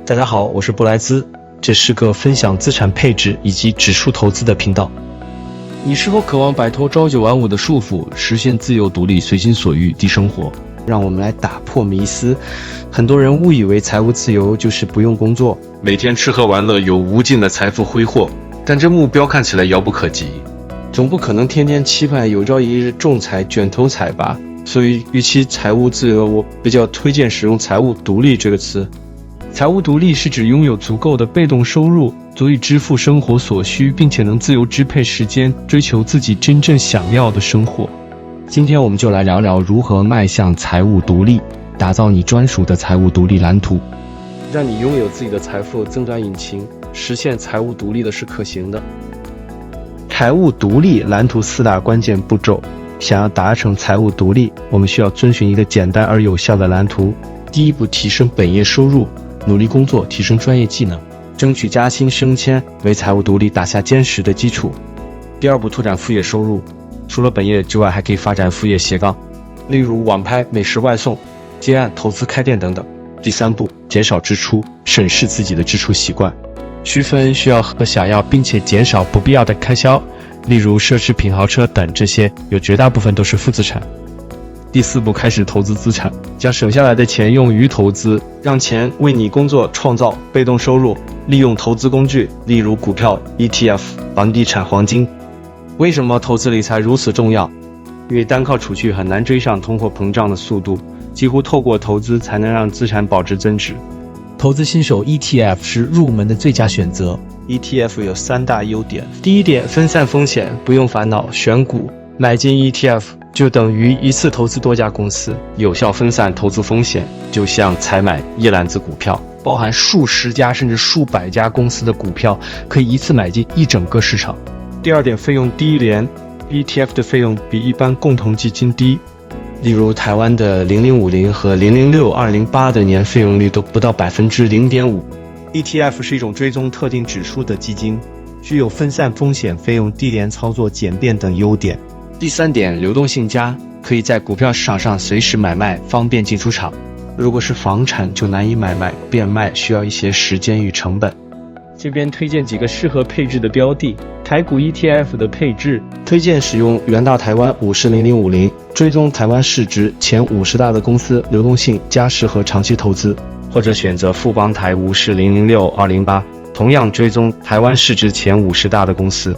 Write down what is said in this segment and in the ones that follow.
大家好，我是布莱兹，这是个分享资产配置以及指数投资的频道。你是否渴望摆脱朝九晚五的束缚，实现自由独立、随心所欲地生活？让我们来打破迷思。很多人误以为财务自由就是不用工作，每天吃喝玩乐，有无尽的财富挥霍，但这目标看起来遥不可及。总不可能天天期盼有朝一日中彩卷头彩吧。所以与其财务自由，我比较推荐使用财务独立这个词。财务独立是指拥有足够的被动收入，足以支付生活所需，并且能自由支配时间，追求自己真正想要的生活。今天我们就来聊聊如何迈向财务独立，打造你专属的财务独立蓝图，让你拥有自己的财富增长引擎，实现财务独立的是可行的。财务独立蓝图4大关键步骤。想要达成财务独立，我们需要遵循一个简单而有效的蓝图。第一步，提升本业收入，努力工作，提升专业技能，争取加薪升迁，为财务独立打下坚实的基础。第二步，拓展副业收入，除了本业之外，还可以发展副业斜杠，例如网拍、美食外送、接案、投资开店等等。第三步，减少支出，审视自己的支出习惯，区分需要和想要，并且减少不必要的开销，例如奢侈品、豪车等，这些有绝大部分都是负资产。第四步，开始投资资产，将省下来的钱用于投资，让钱为你工作，创造被动收入，利用投资工具，例如股票、ETF、房地产、黄金。为什么投资理财如此重要？因为单靠储蓄很难追上通货膨胀的速度，几乎透过投资才能让资产保值增值。投资新手 ETF 是入门的最佳选择。ETF 有3大优点。第一点，分散风险，不用烦恼选股，买进 ETF 就等于一次投资多家公司，有效分散投资风险，就像采买一篮子股票，包含数十家甚至数百家公司的股票，可以一次买进一整个市场。第二点，费用低廉， ETF 的费用比一般共同基金低，例如台湾的0050和006208的年费用率都不到 0.5%。ETF 是一种追踪特定指数的基金，具有分散风险、费用低廉、操作简便等优点。第三点，流动性佳，可以在股票市场上随时买卖，方便进出场。如果是房产就难以买卖变卖，需要一些时间与成本。这边推荐几个适合配置的标的。台股 ETF 的配置，推荐使用元大台湾500050，追踪台湾市值前50大的公司，流动性佳，适合长期投资。或者选择富邦台50006208，同样追踪台湾市值前50大的公司。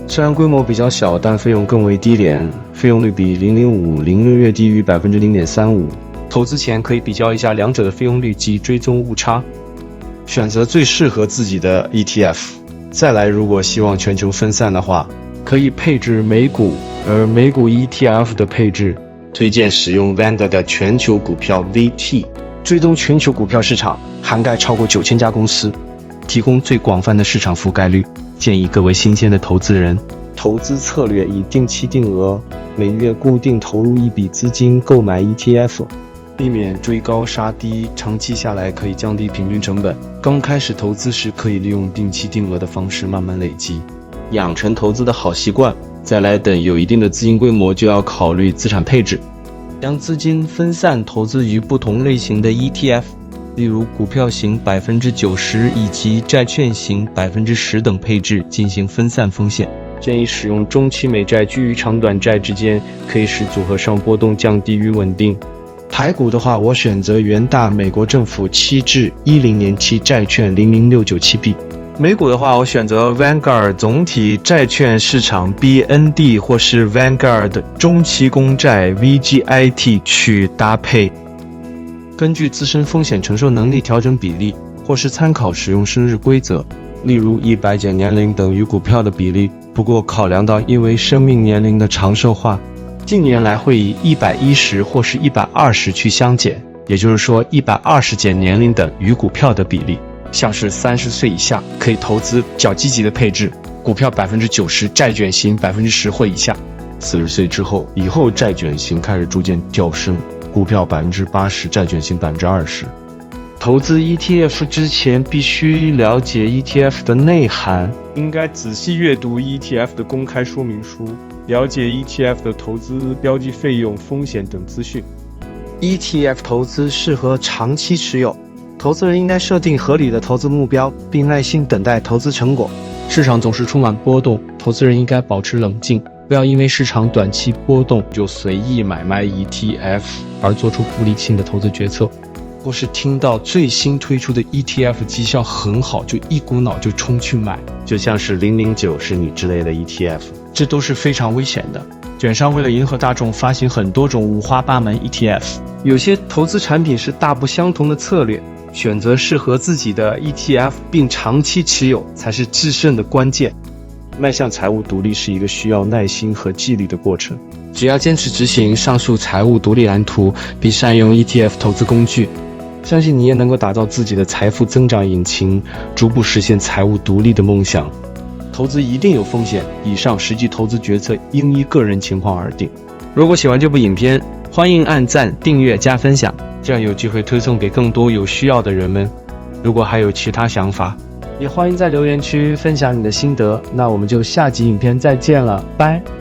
虽然规模比较小，但费用更为低廉，费用率比0050略低于 0.35%。投资前可以比较一下两者的费用率及追踪误差，选择最适合自己的 ETF。再来，如果希望全球分散的话，可以配置美股，而美股 ETF 的配置，推荐使用 Vanguard 的全球股票 VT，追踪全球股票市场，涵盖超过9000家公司，提供最广泛的市场覆盖率。建议各位新鲜的投资人，投资策略以定期定额，每月固定投入一笔资金购买 ETF， 避免追高杀低，长期下来可以降低平均成本。刚开始投资时可以利用定期定额的方式慢慢累积，养成投资的好习惯。再来，等有一定的资金规模，就要考虑资产配置。将资金分散投资于不同类型的 ETF， 例如股票型 90% 以及债券型 10% 等配置，进行分散风险。建议使用中期美债居于长短债之间，可以使组合上波动降低与稳定。台股的话，我选择元大美国政府7至10年期债券 00697B。美股的话，我选择 Vanguard 总体债券市场 BND 或是 Vanguard 中期公债 VGIT 去搭配，根据自身风险承受能力调整比例，或是参考使用生日规则，例如100减年龄等于股票的比例。不过考量到因为生命年龄的长寿化，近年来会以110或是120去相减，也就是说120减年龄等于股票的比例。像是30岁以下可以投资较积极的配置，股票 90%， 债券型 10% 或以下。40岁之后，以后债券型开始逐渐调升，股票 80%， 债券型 20%。投资 ETF 之前必须了解 ETF 的内涵，应该仔细阅读 ETF 的公开说明书，了解 ETF 的投资标的费用、风险等资讯。ETF 投资适合长期持有，投资人应该设定合理的投资目标，并耐心等待投资成果。市场总是充满波动，投资人应该保持冷静，不要因为市场短期波动就随意买卖 ETF， 而做出不理性的投资决策。或是听到最新推出的 ETF 绩效很好，就一股脑就冲去买，就像是009是你之类的 ETF， 这都是非常危险的。券商为了迎合大众，发行很多种五花八门 ETF， 有些投资产品是大不相同的策略，选择适合自己的 ETF 并长期持有才是制胜的关键。迈向财务独立是一个需要耐心和纪律的过程。只要坚持执行上述财务独立蓝图，并善用 ETF 投资工具，相信你也能够打造自己的财富增长引擎，逐步实现财务独立的梦想。投资一定有风险，以上实际投资决策应依个人情况而定。如果喜欢这部影片，欢迎按赞、订阅、加分享，这样有机会推送给更多有需要的人们。如果还有其他想法，也欢迎在留言区分享你的心得。那我们就下集影片再见了，拜。